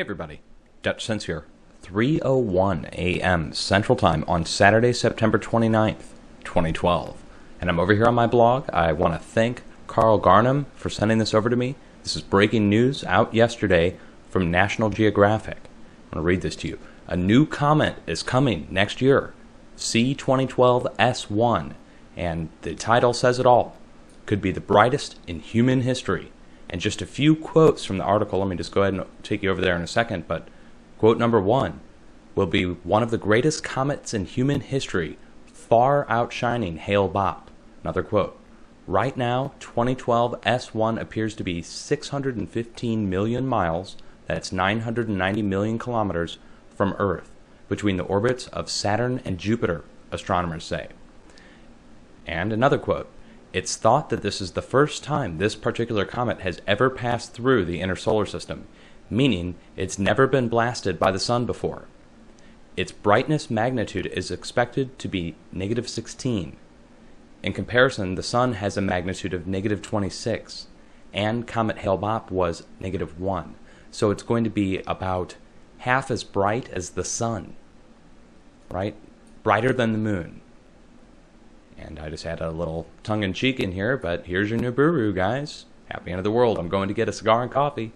Hey everybody, Dutch Sense here. 3:01 a.m. Central Time on Saturday, September 29th, 2012. And I'm over here on my blog. I want to thank Carl Garnham for sending this over to me. This is breaking news out yesterday from National Geographic. I'm going to read this to you. A new comet is coming next year, C2012 S1, and the title says it all. Could be the brightest in human history. And just a few quotes from the article. Let me just go ahead and take you over there in a second. But quote number 1 will be one of the greatest comets in human history, far outshining Hale-Bopp. Another quote. Right now, 2012 S1 appears to be 615 million miles, that's 990 million kilometers, from Earth, between the orbits of Saturn and Jupiter, astronomers say. And another quote. It's thought that this is the first time this particular comet has ever passed through the inner solar system, meaning it's never been blasted by the sun before. Its brightness magnitude is expected to be -16. In comparison, the sun has a magnitude of -26, and Comet Hale-Bopp was -1. So it's going to be about half as bright as the sun, right? Brighter than the moon. And I just had a little tongue-in-cheek in here, but here's your Nibiru, guys. Happy end of the world. I'm going to get a cigar and coffee.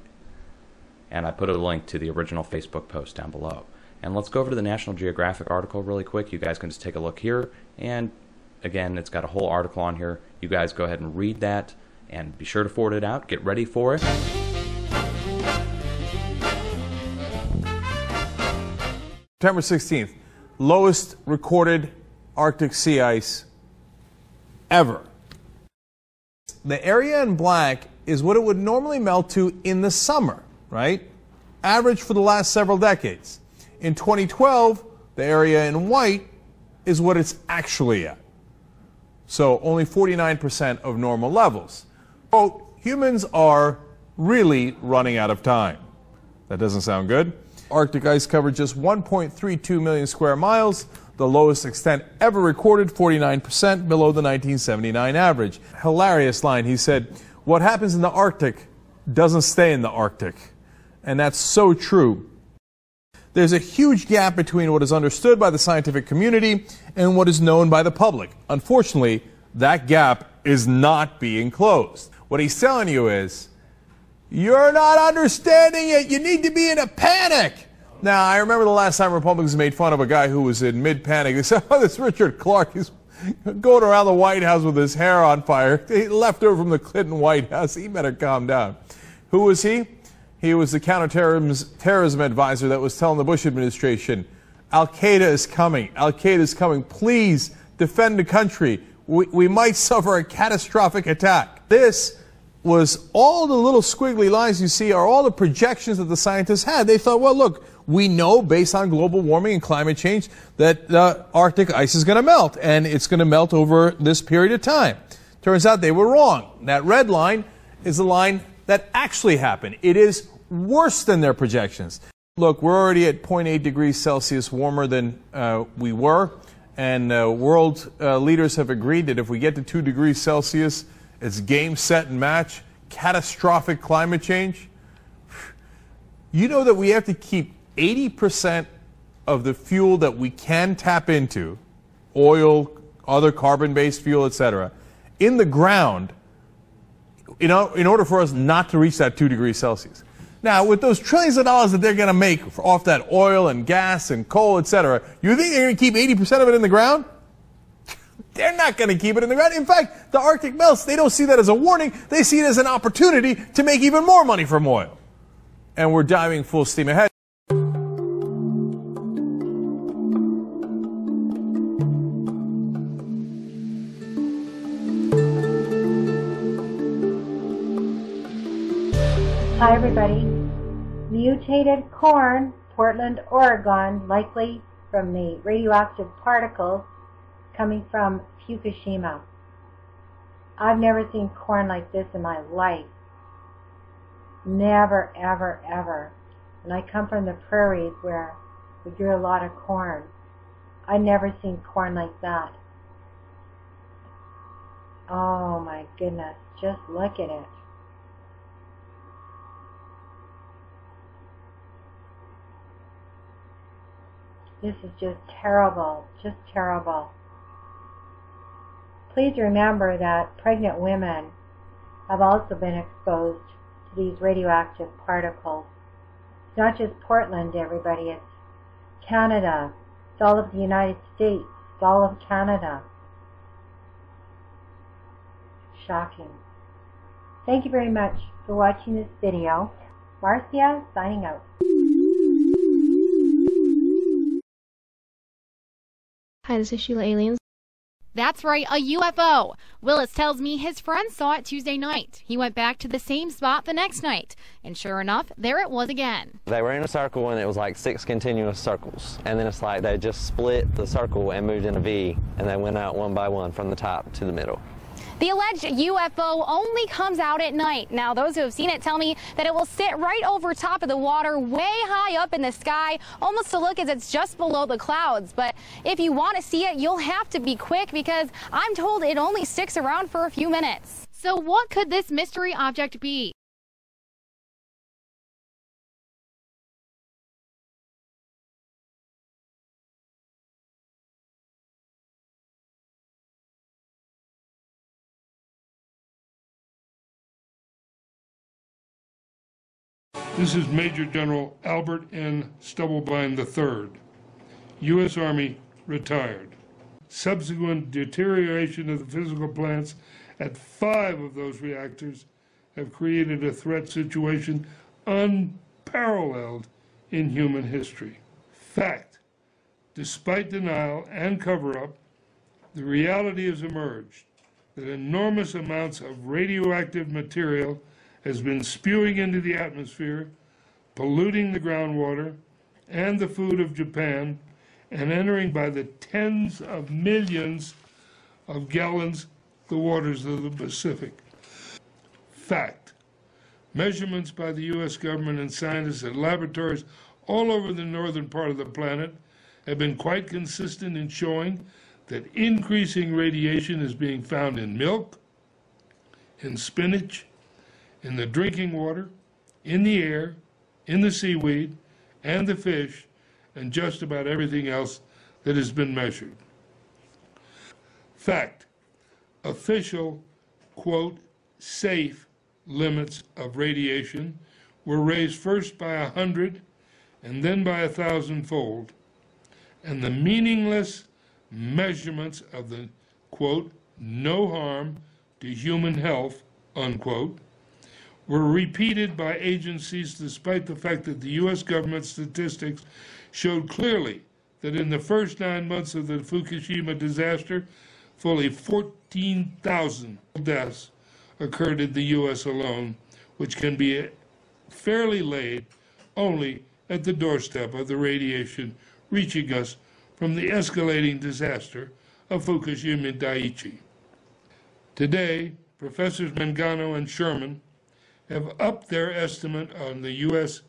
And I put a link to the original Facebook post down below. And let's go over to the National Geographic article really quick. You guys can just take a look here. And again, it's got a whole article on here. You guys go ahead and read that. And be sure to forward it out. Get ready for it. September 16th, lowest recorded Arctic sea ice ever. The area in black is what it would normally melt to in the summer, right? Average for the last several decades. In 2012, the area in white is what it's actually at. So only 49% of normal levels. Quote, humans are really running out of time. That doesn't sound good. Arctic ice covered just 1.32 million square miles, the lowest extent ever recorded, 49% below the 1979 average. Hilarious line. He said, what happens in the Arctic doesn't stay in the Arctic. And that's so true. There's a huge gap between what is understood by the scientific community and what is known by the public. Unfortunately, that gap is not being closed. What he's telling you is, you're not understanding it. You need to be in a panic. Now, I remember the last time Republicans made fun of a guy who was in mid-panic. They said, oh, this Richard Clark, he's going around the White House with his hair on fire. He left over from the Clinton White House. He better calm down. Who was he? He was the counterterrorism advisor that was telling the Bush administration, Al-Qaeda is coming. Al-Qaeda is coming. Please defend the country. We might suffer a catastrophic attack. This was all the little squiggly lines you see are all the projections that the scientists had. They thought, well, look, we know based on global warming and climate change that the Arctic ice is going to melt, and it's going to melt over this period of time. Turns out they were wrong. That red line is the line that actually happened. It is worse than their projections. Look, we're already at 0.8 degrees Celsius warmer than we were, and world leaders have agreed that if we get to 2 degrees Celsius, it's game, set, and match. Catastrophic climate change. You know that we have to keep 80% of the fuel that we can tap into, oil, other carbon-based fuel, etc., in the ground in order for us not to reach that 2 degrees Celsius. Now, with those trillions of dollars that they're going to make off that oil and gas and coal, etc., you think they're going to keep 80% of it in the ground? They're not going to keep it in the ground. In fact, the Arctic melts. They don't see that as a warning. They see it as an opportunity to make even more money from oil. And we're diving full steam ahead. Hi, everybody. Mutated corn, Portland, Oregon, likely from the radioactive particles coming from Fukushima. I've never seen corn like this in my life. Never, ever, ever. And I come from the prairies where we grew a lot of corn. I've never seen corn like that. Oh my goodness, just look at it. This is just terrible, just terrible. Please remember that pregnant women have also been exposed to these radioactive particles. It's not just Portland, everybody. It's Canada. It's all of the United States. It's all of Canada. Shocking. Thank you very much for watching this video. Marcia, signing out. Hi, this is Sheila Aliens. That's right, a UFO. Willis tells me his friend saw it Tuesday night. He went back to the same spot the next night, and sure enough, there it was again. They were in a circle and it was like 6 continuous circles. And then it's like they just split the circle and moved in a V, and they went out one by one from the top to the middle. The alleged UFO only comes out at night. Now, those who have seen it tell me that it will sit right over top of the water, way high up in the sky, almost to look as it's just below the clouds. But if you want to see it, you'll have to be quick because I'm told it only sticks around for a few minutes. So what could this mystery object be? This is Major General Albert N. Stubblebine III, U.S. Army, retired. Subsequent deterioration of the physical plants at 5 of those reactors have created a threat situation unparalleled in human history. Fact, despite denial and cover-up, the reality has emerged that enormous amounts of radioactive material has been spewing into the atmosphere, polluting the groundwater and the food of Japan, and entering by the tens of millions of gallons the waters of the Pacific. Fact, measurements by the U.S. government and scientists at laboratories all over the northern part of the planet have been quite consistent in showing that increasing radiation is being found in milk, in spinach, in the drinking water, in the air, in the seaweed, and the fish, and just about everything else that has been measured. Fact, official, quote, safe limits of radiation were raised first by 100 and then by 1,000-fold, and the meaningless measurements of the, quote, no harm to human health, unquote, were repeated by agencies despite the fact that the U.S. government statistics showed clearly that in the first 9 months of the Fukushima disaster, fully 14,000 deaths occurred in the U.S. alone, which can be fairly laid only at the doorstep of the radiation reaching us from the escalating disaster of Fukushima Daiichi. Today, Professors Mangano and Sherman have upped their estimate on the U.S.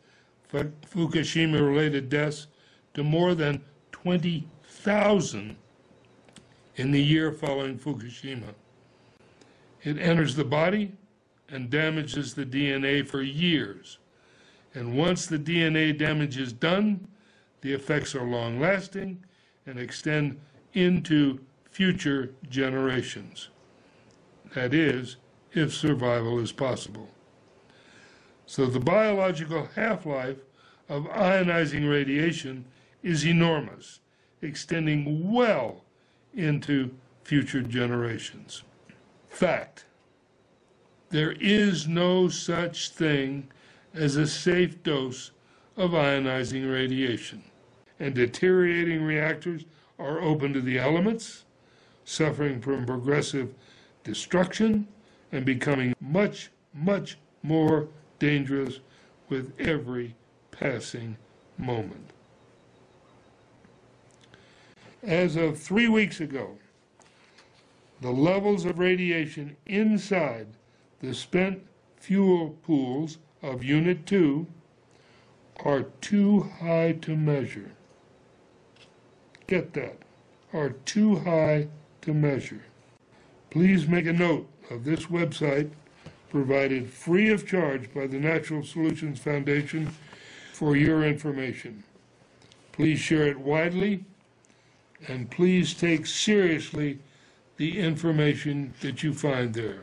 Fukushima-related deaths to more than 20,000 in the year following Fukushima. It enters the body and damages the DNA for years. And once the DNA damage is done, the effects are long-lasting and extend into future generations. That is, if survival is possible. So the biological half-life of ionizing radiation is enormous, extending well into future generations. Fact, there is no such thing as a safe dose of ionizing radiation, and deteriorating reactors are open to the elements, suffering from progressive destruction and becoming much, much more dangerous with every passing moment. As of 3 weeks ago, the levels of radiation inside the spent fuel pools of Unit 2 are too high to measure. Get that, are too high to measure. Please make a note of this website, provided free of charge by the Natural Solutions Foundation, for your information. Please share it widely, and please take seriously the information that you find there.